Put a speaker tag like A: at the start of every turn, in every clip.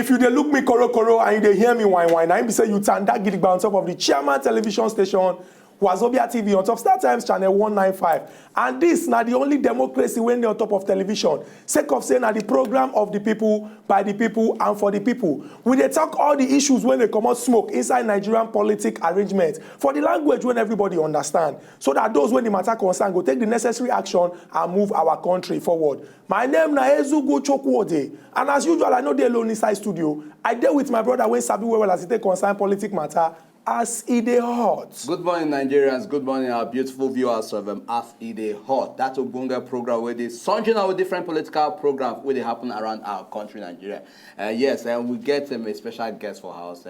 A: If you dey look me koro and you dey hear me whine, I be say you tanda gidigba on top of the Chairman television station, Wazobia TV on top Star Times channel 195. And this na the only democracy when they on top of television. Sake of saying na the program of the people, by the people, and for the people. We dey talk all the issues when they come out smoke inside Nigerian politic arrangement for the language when everybody understand. So that those when the matter concern go take the necessary action and move our country forward. My name na Ezugo Chokwode. And as usual, I know they alone inside studio. I deal with my brother when Sabi well as it take concern politic matter. As it dey hot.
B: Good morning, Nigerians. Good morning, our beautiful viewers of As it dey hot. That Ogbonge program where they sunshine our different political programs where they happen around our country, Nigeria. Yes, and we get a special guest for house.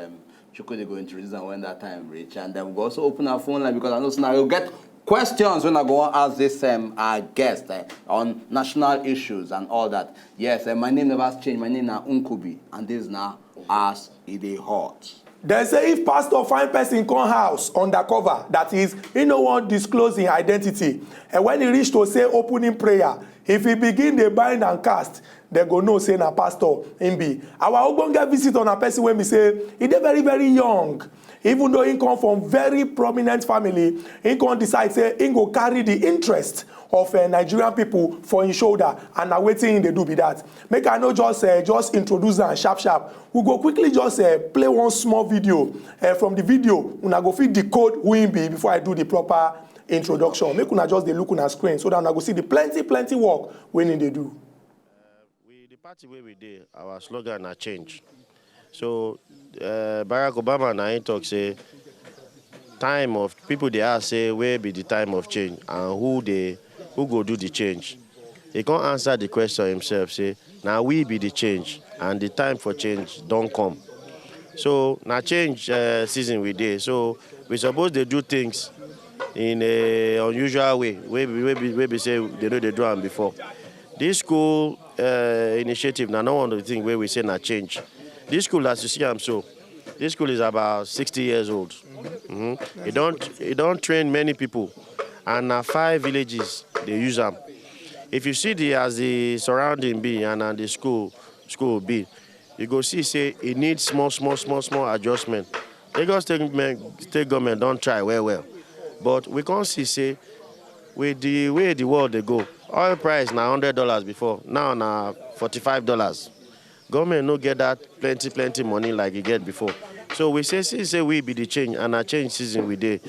B: Chukwudi go introduce them when that time reach, and then we also open our phone line because I know now we'll get questions when I go on ask this our guest on national issues and all that. Yes, my name never changed. My name is Unkubi, and this is now As it dey hot.
A: They say if pastor find person come house undercover, that is, he no want disclose his identity. And when he reach to say opening prayer, if he begin the bind and cast, they go know say na pastor him be. Our ogbonge visit on a person when we say he dey very, very young. Even though he come from very prominent family, he can decide say he go carry the interest of Nigerian people for his shoulder, and now waiting they do be that. Make I know just introduce them sharp. We go quickly just play one small video. From the video, una go fit decode who he be before I do the proper introduction. Make una just dey look on our screen so that una go see the plenty work when they do.
C: The party where we did, our slogan na change. So Barack Obama na him talk say time of people they ask say where be the time of change and who go do the change. He can't answer the question himself, say, now we be the change, and the time for change don't come. So, now change season we did. So, we suppose they do things in a unusual way, where we say they know they do them before. This school initiative, now not one of the things where we say now change. This school, as you see, this school is about 60 years old. Mm-hmm. It don't train many people. And 5 villages they use them. If you see as the surrounding be and the school be, you go see say it needs small adjustment. Lagos state government don't try well. But we can't say with the way the world they go, oil price now $100 before, now $45. Government no get that plenty money like you get before. So we say we be the change, and a change season we did.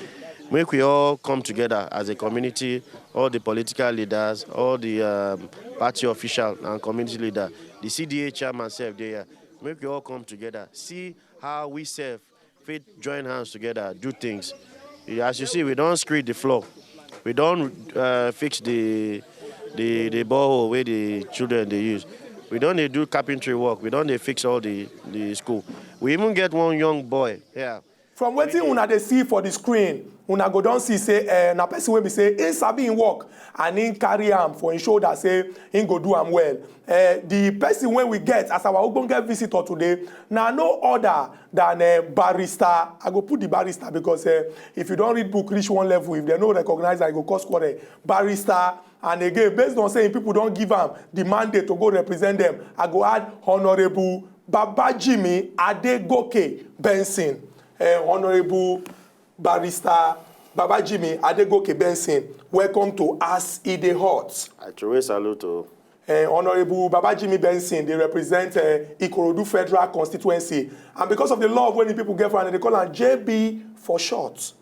C: Make we all come together as a community, all the political leaders, all the party officials and community leaders, the CDA chairman self there. Make we all come together, see how we self fit join hands together, do things. As you see, we don't screed the floor. We don't fix the borehole where the children they use. We don't do carpentry work. We don't fix all the school. We even get one young boy here.
A: From wetin una dey see for the screen, una go don see say na person wey be say he sabi him work and he carry am for him shoulder say he go do am well. The person wey we get as our ogbonge visitor today na no other than barrister. I go put the barrister because if you don read book reach one level, if they no recognize am, e go cause quarrel. Barrister, and again based on saying people don give am the mandate to go represent them, I go add Honourable Babajimi Adegoke Benson. Honorable Barrister Babajimi Adegoke Benson, welcome to As it dey hot.
C: I throw a salute to
A: Honorable Babajimi Benson, they represent Ikorodu Federal Constituency. And because of the love when the people get for, they call am JB for short.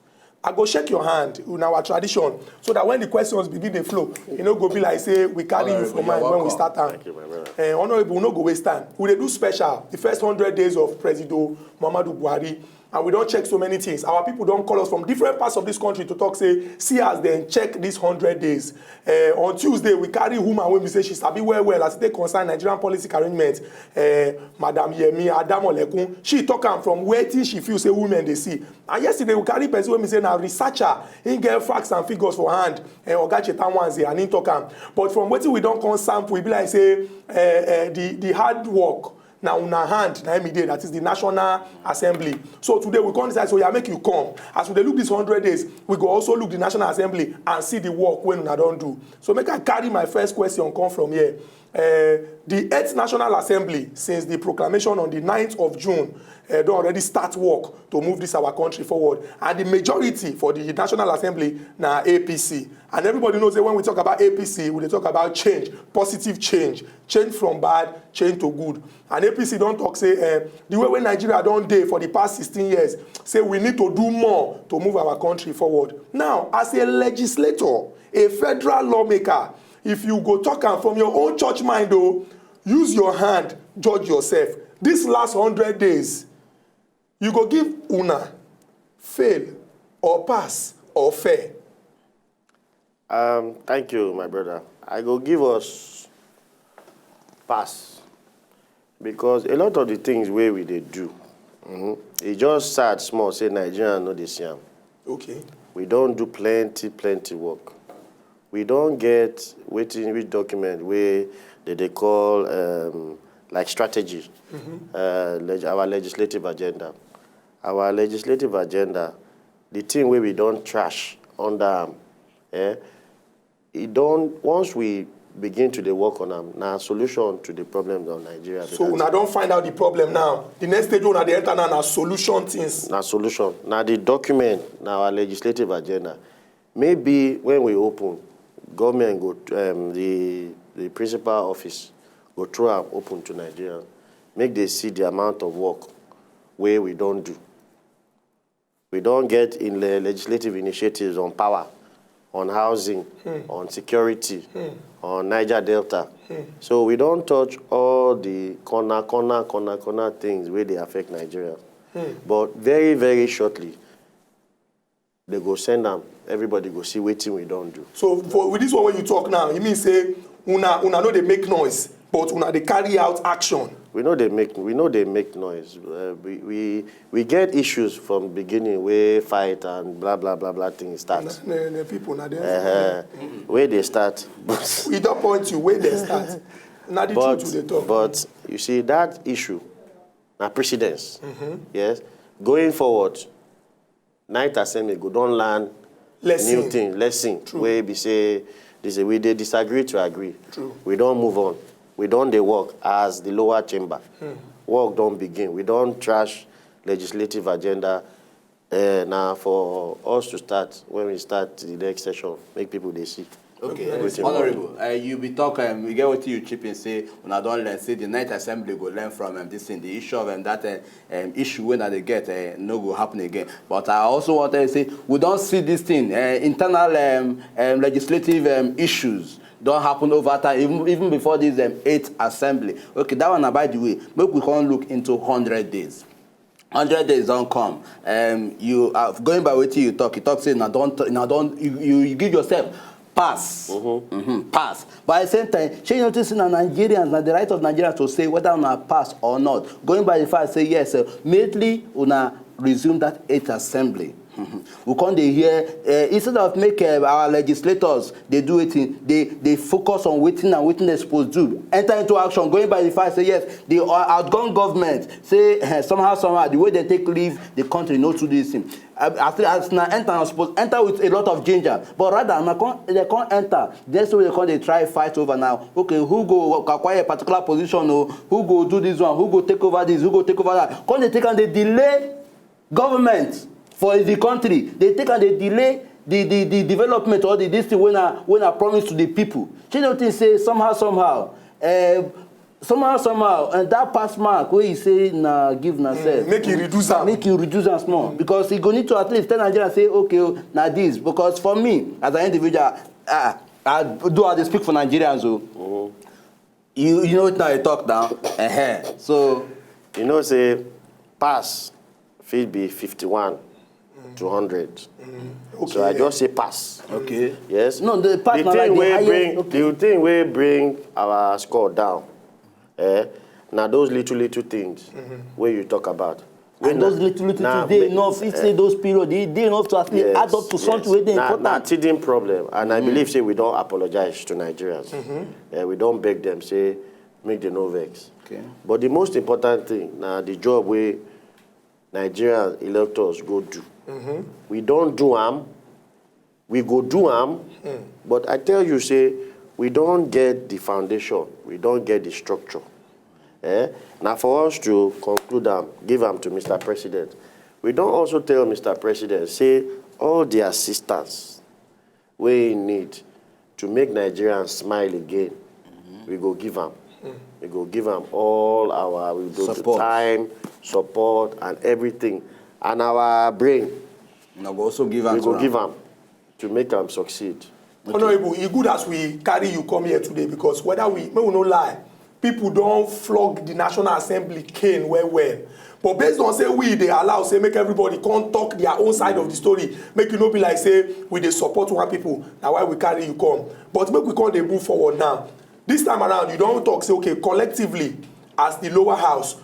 A: I go shake your hand in our tradition so that when the questions begin to flow, you know, go be like say we carry you for mind when we start time.
C: Thank you, my brother.
A: Honorable, we no go waste time. We dey do special the first 100 days of President Muhammadu Buhari. And we don't check so many things. Our people don't call us from different parts of this country to talk, say, see us then check these 100 days. On Tuesday, we carry woman when we say she sabi well as they concern Nigerian policy arrangement. Madam Yemi Adamolekun, she talk am from where she feels say women they see. And yesterday, we carry person when we say now researcher, he get facts and figures for hand. Oga Chetanwanze and he talk am. But from what we don't come sample, we be like say, the hard work na una hand na im dey, that is the National Assembly. So today we come decide, so yeah, make you come. As we dey look this 100 days, we go also look the National Assembly and see the work wey una don do. So make I carry my first question come from here. The 8th National Assembly, since the proclamation on the 9th of June, don already start work to move this our country forward. And the majority for the National Assembly na APC. And everybody knows that when we talk about APC, we dey talk about change, positive change, change from bad, change to good. And APC don talk say the way wey Nigeria don dey for the past 16 years, say we need to do more to move our country forward. Now, as a legislator, a federal lawmaker, if you go talk am from your own church mind, though, use your hand, judge yourself. This last 100 days, you go give una fail or pass or fair.
C: Thank you, my brother. I go give us pass, because a lot of the things where we dey do, it just sad small say Nigeria no dey see am.
A: Okay.
C: We don't do plenty work. We don't get which document where they call like strategy, our legislative agenda. Our legislative agenda, the thing where we don't trash under it don't, once we begin to work on them, now solution to the problems of Nigeria.
A: So una don't find out the problem now. The next stage una dey enter now solution things.
C: Now solution. Now the document, now our legislative agenda. Maybe when we open, government go the principal office go throw am open to Nigeria, make they see the amount of work where we don't do. We don't get in the legislative initiatives on power, on housing, on security, on Niger Delta. So we don't touch all the corner things where they affect Nigeria. But very, very shortly, they go send them. Everybody go see what we don't do.
A: So with this one when you talk now, you mean say una know they make noise, but una they carry out action.
C: We know they make noise. We get issues from beginning where fight and blah blah blah blah things start.
A: The people na there.
C: Where they start.
A: We don't point you where they start. Now the truth they talk.
C: But you see that issue, now precedence. Yes, going forward, 9th Assembly go don't learn new thing, lesson. Where we say we they disagree to agree.
A: True.
C: We don't move on. We don't they work as the lower chamber. Work don't begin. We don't trash legislative agenda now for us to start when we start the next session. Make people they see.
B: Okay, Honorable, you be talking, we get what you chip in say, when I don't learn, say the 9th Assembly go learn from this thing, the issue of that issue when they get, no go happen again. But I also want to say, we don't see this thing, internal legislative issues don't happen over time, even before this 8th Assembly. Okay, that one, by the way, maybe we can look into 100 days. 100 days don't come. You are going by what you talk say, you give yourself pass. Pass. But at the same time, she noticing that Nigerians, now the right of Nigerians to say whether una pass or not. Going by the fact, say yes, immediately una resume that 8th Assembly. We can't hear instead of make our legislators they do it they focus on waiting and waiting they're supposed to do. Enter into action, going by the fact say yes, the outgone government say somehow the way they take leave the country not to do this thing. As now enter supposed enter with a lot of ginger, but rather they can't enter. That's why they try fight over now. Okay, who go acquire a particular position or who go do this one, who go take over this, who go take over that. Can't they take and they delay government for the country? They take and they delay the development or this thing when I promise to the people. You know things say somehow, and that pass mark where you say nah give na self.
A: Make you reduce them.
B: Make you reduce them small. Because you go need to at least tell Nigeria say okay now this. Because for me as an individual, I they speak for Nigerians so you know it now you talk down. So
C: you know say pass fit be 51 to 100.
A: Okay.
C: So I just say pass.
B: okay.
C: Yes.
B: No, the pass
C: the thing the thing we bring our score down. Now those little things where you talk about.
B: And those little things they enough. If say those period they enough to at least add up to something where they important.
C: Now teething problem, and I believe say we don't apologize to Nigerians. We don't beg them say make the no vex.
B: Okay.
C: But the most important thing now, the job where Nigerian electors go do. We don't do them. We go do them. But I tell you, say, we don't get the foundation. We don't get the structure. Now, for us to conclude them, give them to Mr. President, we don't also tell Mr. President, say, all the assistance we need to make Nigerians smile again, we go give them. We go give them all our time, support, and everything. And our brain.
B: And I will also give them.
C: We go give them to make them succeed.
A: Okay. Honorable, it's good as we carry you come here today because whether we no lie, people don't flog the National Assembly cane well. But based on say they allow say make everybody come talk their own side of the story, make you not be like say we they support one people. Now why we carry you come, but make we come they move forward now. This time around you don't talk say okay collectively as the lower house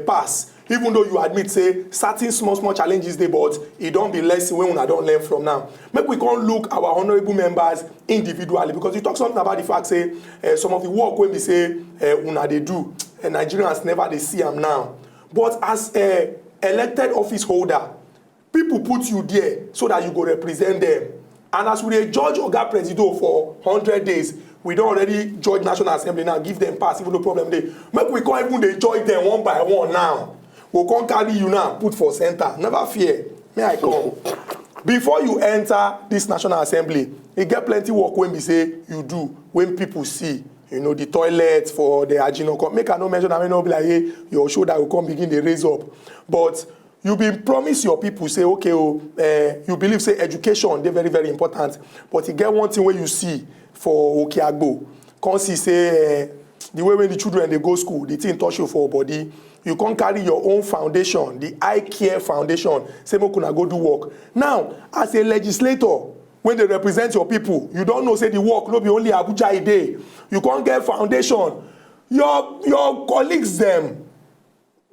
A: pass. Even though you admit say certain small challenges there, but it don't be lesson when I don't learn from now. Make we can't look our honorable members individually because you talk something about the fact say some of the work when we say una they do and Nigerians never they see them now. But as a elected office holder, people put you there so that you go represent them. And as we judge Oga Presido for 100 days, we don't already judge National Assembly now, give them pass, even no problem there. Make we can't even they judge them one by one now. We can't carry you now, put for center. Never fear. May I come? Before you enter this National Assembly, you get plenty work when we say you do, when people see. You know, the toilets for the Ajino. Make I no mention, I may not be like, hey, your shoulder will come begin to raise up. But you been promise your people, say, okay, you believe, say, education, they're very, very important. But you get one thing where you see for Okiagbo. Can't see, say, the way when the children, they go school, the thing touch you for body. You can't carry your own foundation, the I Care Foundation. Say, Mokuna, go do work. Now, as a legislator, when they represent your people, you don't know, say, the work, no be only Abuja a day. You can't get foundation. Your colleagues, them,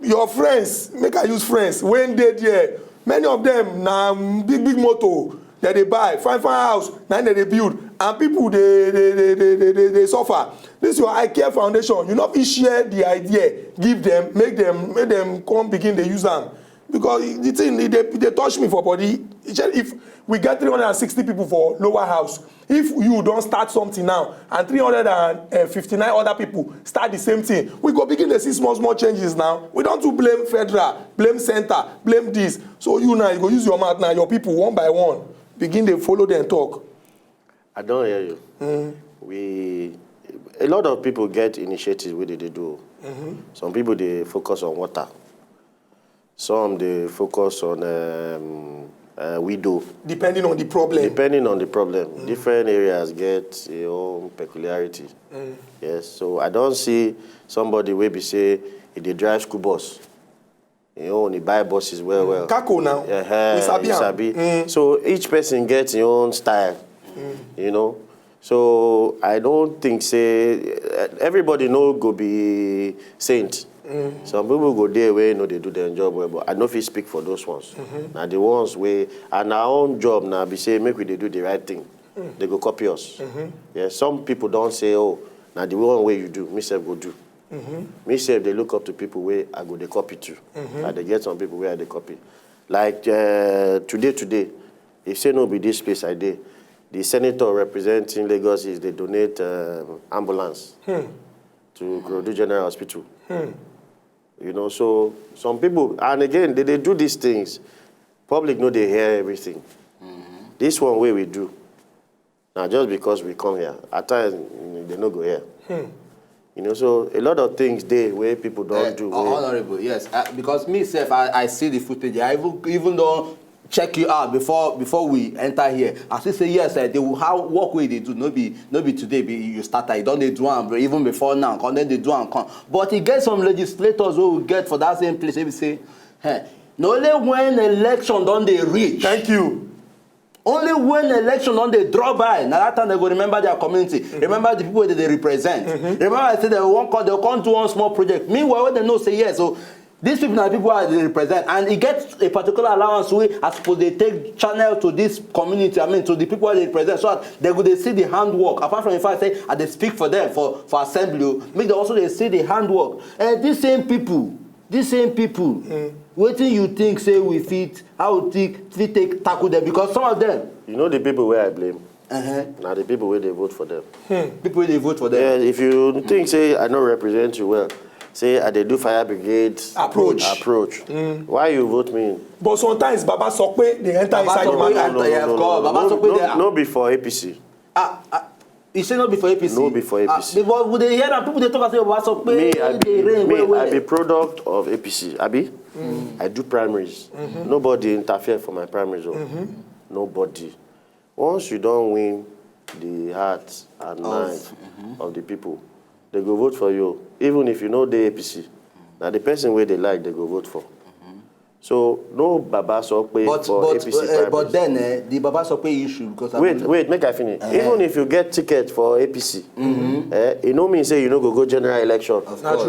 A: your friends, make I use friends, when they there, many of them, na big motor that they buy, fine house, now they build, and people, they suffer. This is your I Care Foundation. You not share the idea, give them, make them come begin to use them. Because the thing, they touch me for body. If we get 360 people for lower house, if you don't start something now and 359 other people start the same thing, we go begin to see small changes now. We don't to blame federal, blame center, blame this. So you now, you go use your mouth now, your people one by one, begin to follow them talk.
C: I don't hear you. A lot of people get initiatives where they do. Some people, they focus on water. Some, they focus on widow.
A: Depending on the problem.
C: Depending on the problem. Different areas get their own peculiarity. Yes, so I don't see somebody where be say, if they drive school bus, you know, he buy buses well.
A: Kako now.
C: Sabi. So each person gets his own style, you know. So I don't think, say, everybody know go be saint. Some people go there where you know they do their job well, but I know if you speak for those ones. Now the ones where and our own job now be say make we they do the right thing. They go copy us. Yeah, some people don't say, oh, now the one way you do, myself go do. Myself they look up to people where I go they copy to. And they get some people where they copy. Like today, if say no be this place I did, the senator representing Lagos is they donate ambulance to Ikorodu General Hospital. You know, so some people, and again, they do these things. Public know they hear everything. This one way we do. Now, just because we come here, at times they no go here. You know, so a lot of things there where people don't do.
B: Honorable, yes, because myself, I see the footage. I even though check you out before we enter here. I still say yes, they will how work way they do. No be today. Be you start. You don't they do them even before now. Come then they do and come. But he get some legislators who will get for that same place. They will say, hey, no only when election don't they reach.
A: Thank you.
B: Only when election don't they draw by. Now that time they go remember their community. Remember the people that they represent. Remember I said they won't call. They'll come to one small project. Meanwhile, when they know say yes, so These people are people they represent, and it gets a particular allowance way as suppose they take channel to this community, I mean to the people they represent, so that they go they see the handwork. Apart from the fact say they speak for them for assembly, make them also they see the handwork. And these same people, what do you think say we fit, how we take tackle them? Because some of them,
C: You know the people where I blame? Now the people where they vote for them.
B: people wey dey vote for them.
C: Yeah, if you think, say, I don't represent you well, say, I they do fire brigade
A: Approach.
C: Why you vote me in?
A: But sometimes Baba Sokwe, they enter inside the
B: Sokwe
A: matter.
C: No be for APC.
B: You say no be for APC?
C: No be for APC.
B: But would they hear that people they talk say Baba Sokwe?
C: I be product of APC. Abi? I do primaries. Nobody interfere for my primaries. Nobody. Once you don't win the hearts and minds of the people, they go vote for you. Even if you know the APC. Now the person where they like, they go vote for. So no Baba Sokwe for APC primaries.
B: But then the Baba Sokwe issue because
C: Wait, make I finish. Even if you get ticket for APC, you know me say you know go general election.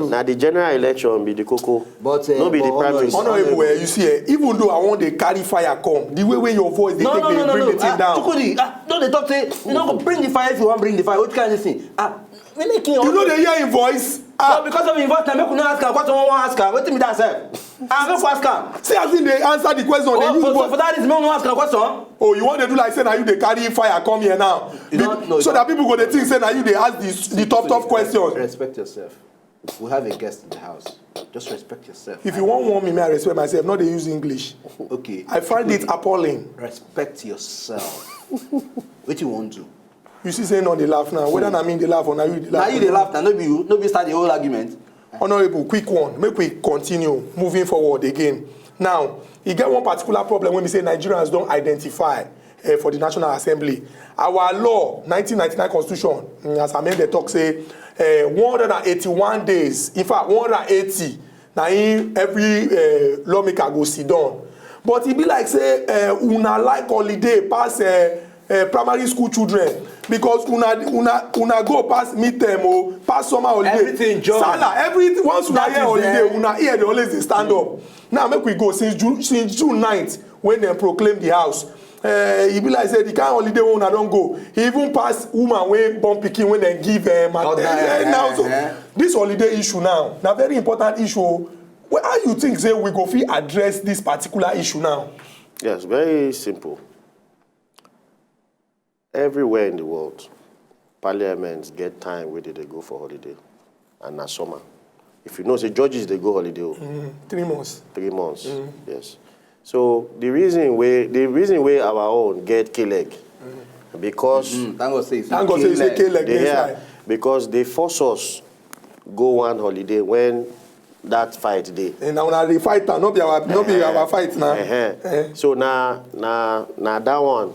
C: Now the general election be the cocoa.
B: But
C: no be the primaries.
A: Honorable, you see, even though I want the carry fire come, the way your voice they take they bring the thing down.
B: No, they talk say you know go bring the fire if you want bring the fire. What kind of thing?
A: You know they hear in voice.
B: So because of involved, make we not ask her. What someone want ask her? What me that say? I'm not ask her.
A: See, I think they answer the question.
B: For that reason, me no ask her question.
A: Oh, you want to do like say now you they carry fire come here now, so that people go they think say now you they ask the tough questions.
B: Respect yourself. We have a guest in the house. Just respect yourself.
A: If you want me, I respect myself. Not they use English.
B: Okay.
A: I find it appalling.
B: Respect yourself. What you want to?
A: You see, say no, they laugh now. Whether I mean they laugh or now you they laugh.
B: Now you they laugh, and nobody start the whole argument.
A: Honorable, quick one. Make we continue moving forward again. Now, you get one particular problem when we say Nigerians don't identify for the National Assembly. Our law, 1999 Constitution, as I made the talk say, 181 days. In fact, 180. Now, every lawmaker go sit down. But it be like say, una like holiday pass primary school children. Because una go past midterm or past summer holiday.
B: Everything join.
A: Salah, once una hear holiday, una hear they always dey stand up. Now make we go since June 9th when they proclaim the house. E be like say the kind of holiday wey una don go. E even pass woman wey born pikin when they give now. So this holiday issue now, na very important issue. Well, how you think say we go fit address this particular issue now?
C: Yes, very simple. Everywhere in the world, parliaments get time where they go for holiday, and na summer. If you know, say judges they go holiday.
A: 3 months.
C: 3 months, yes. So the reason why our own get K-leg, because
B: Thank God say
A: K-leg.
C: Because they force us go one holiday when that fight day.
A: And now the fight not be our fight now.
C: So now that one.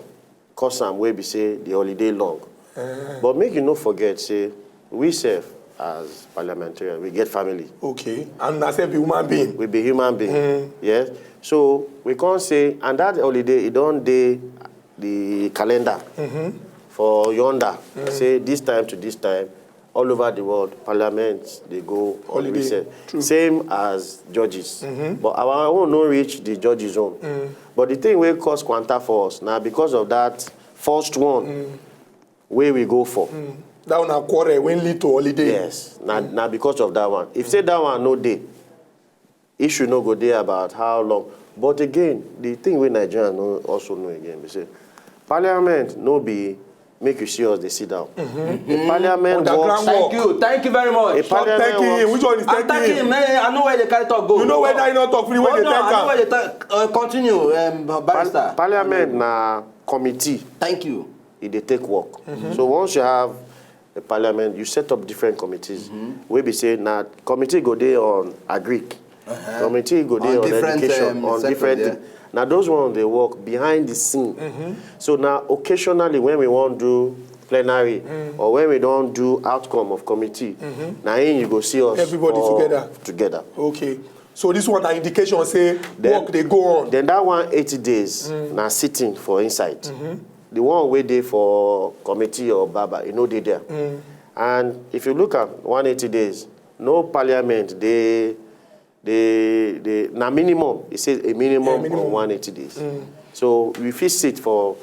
C: Cause some way be say the holiday long. But make you not forget, say, we serve as parliamentarians, we get family.
A: Okay. And I say be human being.
C: We be human being. Yes. So we can't say, and that holiday, it don't day the calendar for yonder. Say this time to this time, all over the world, parliaments, they go holiday. Same as judges. But our own no reach the judges' own. But the thing will cause quanta for us now because of that first one where we go for.
A: That one a quarrel when lead to holiday.
C: Yes. Now because of that one. If say that one no day, issue no go there about how long. But again, the thing with Nigerians also know again, we say parliament no be make you see us they sit down. The parliament works.
B: Thank you very much.
A: Thank you. Which one is thanking him?
B: Him, man. I know where the carry talk go.
A: You know whether you not talk free when they thank him.
B: I know where they continue, barrister.
C: Parliament na committee.
B: Thank you.
C: They take work. So once you have a parliament, you set up different committees. We be say now committee go there on agric, committee go there on education, on different. Now those ones they work behind the scene. So now occasionally when we want to do plenary or when we don't do outcome of committee, now you go see us
A: everybody
C: together.
A: Okay. So this one an indication say work they go on.
C: Then that 180 days now sitting for inside. The one way there for committee or Baba, you know they there. And if you look at 180 days, no parliament they na minimum. It says a minimum of 180 days. So we fit sit for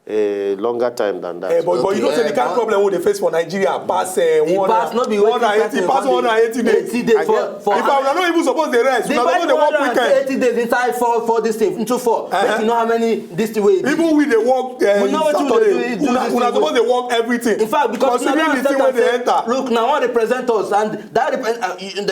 C: a longer time than that.
A: But you know, say the kind of problem they face for Nigeria pass 180 days.
B: If I
A: not even supposed to rest, we supposed to work weekend.
B: 80 days inside for this thing into 4. Make you know how many this way.
A: Even with the work Saturday, we are supposed to work everything.
B: In fact, because
A: considering the thing when they enter.
B: Look, now I represent us, and that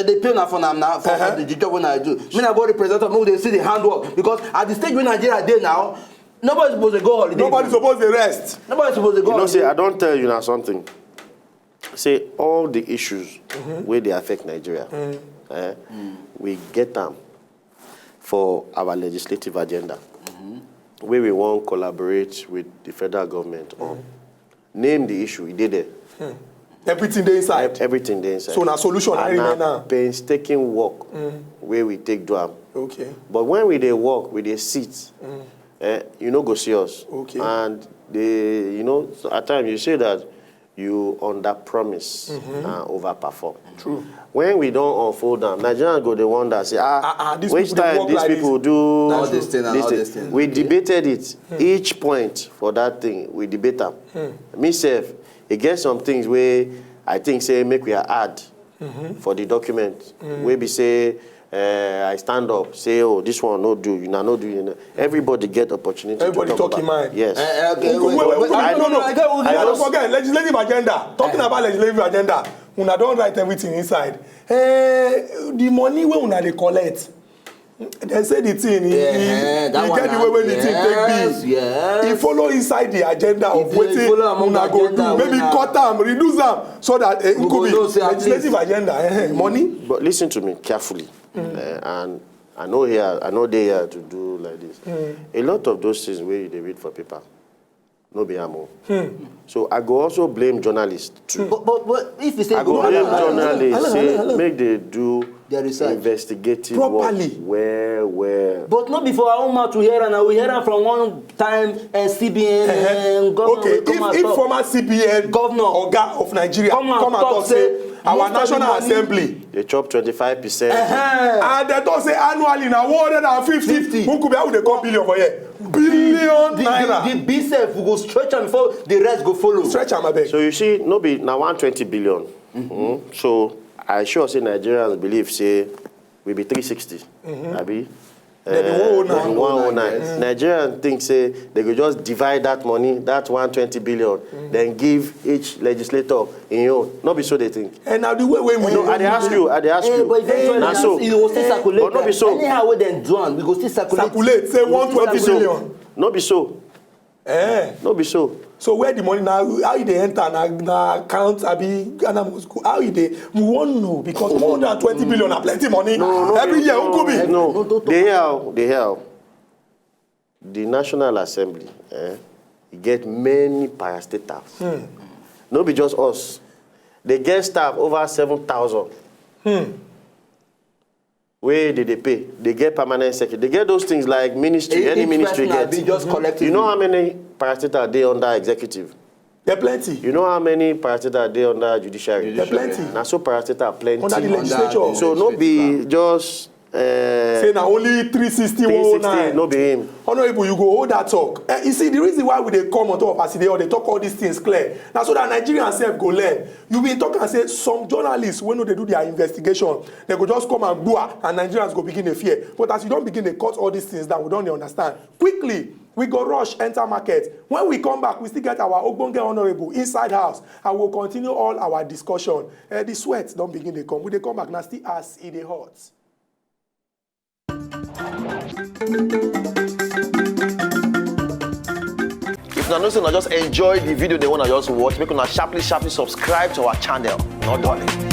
B: they pay now for the job when I do. Me I go represent us, they see the handwork because at the stage when Nigeria dey now. Nobody's supposed to go holiday.
A: Nobody's supposed to rest.
B: Nobody's supposed to go holiday.
C: See, I don't tell you now something. Say all the issues where they affect Nigeria, we get them for our legislative agenda, where we want to collaborate with the federal government on. Name the issue, we did it.
A: Everything they inside.
C: Everything they inside.
A: So na solution I remember now.
C: Painstaking work where we take do am.
A: Okay.
C: But when we dey work, we dey sit. You know, go see us.
A: Okay.
C: And they, you know, so at times you say that you under-promise and over-perform.
A: True.
C: When we don't unfold them, Nigerians go the one that say, which time these people do
B: all this thing and all this thing.
C: We debated it. Each point for that thing, we debate them. Myself, it gets some things where I think say make we add for the document. Where we say, I stand up, say, oh, this one no do, you know, no do. You know. Everybody get opportunity.
A: Everybody
C: to talk
A: in mind.
C: Yes.
A: I don't forget legislative agenda. Talking about legislative agenda, una don't write everything inside. The money where una they collect. They say the thing, he get the way when the thing take be. He follow inside the agenda of what una go do. Maybe cut them, reduce them, so that it could be legislative agenda. Money.
C: But listen to me carefully. And I know they here to do like this. A lot of those things where they read for paper, no be amo. So I go also blame journalists too.
B: But if you say
C: I go blame journalists, say make they do
B: their research
A: properly.
C: investigative work. Where.
B: But not before our own mouth to hear, and we hear them from one time CBN and governor.
A: Okay, if former CBN
B: governor
A: Oga of Nigeria come and talk say our National Assembly
C: they chop 25%.
A: And they don't say annually now 150. Who could be out with the billion for here? Billion naira.
B: The BSF will go stretch them before the rest go follow.
A: Stretch them a bit.
C: So you see, no be now 120 billion. So I sure say Nigerians believe say we be 360. Abi. 109. Nigerians think say they could just divide that money, that 120 billion, then give each legislator in your own. Not be so they think.
A: And now the way we
C: No, I ask you.
B: But eventually,
C: Not so.
B: you will still circulate.
C: But not be so.
B: Anyhow, we then do we go still circulate.
A: Say 120 billion.
C: Not be so. Not be so.
A: So where the money now? How they enter na account? Abi Ghana must go. How they? We want to know because 120 billion are plenty money. Every year, who could be?
C: No. They have. The National Assembly. Get many parastatals. No be just us. They get staff over 7,000. Where did they pay? They get permanent secretary. They get those things like ministry. Any ministry gets.
B: Just collectively.
C: You know how many parastatals are there under executive?
A: There plenty.
C: You know how many parastatals are there under judiciary?
A: There plenty.
C: Now so parastatals are plenty.
A: Under the legislature.
C: So no be just.
A: Say now only 360, 109.
C: No be him.
A: Honorable, you go hold that talk. You see, the reason why they come on top of us today or they talk all these things clear. Now so that Nigerians self go learn. You be talking and say some journalists, when they do their investigation, they go just come and go and Nigerians go begin to fear. But as you don't begin to cut all these things down, we don't understand. Quickly, we go rush, enter market. When we come back, we still get our Ogbonge Honorable inside house and we'll continue all our discussion. The sweat don't begin to come. When they come back, now still as it is hot.
D: If you know, just enjoy the video they want to just watch, make una sharply subscribe to our channel. Not darling.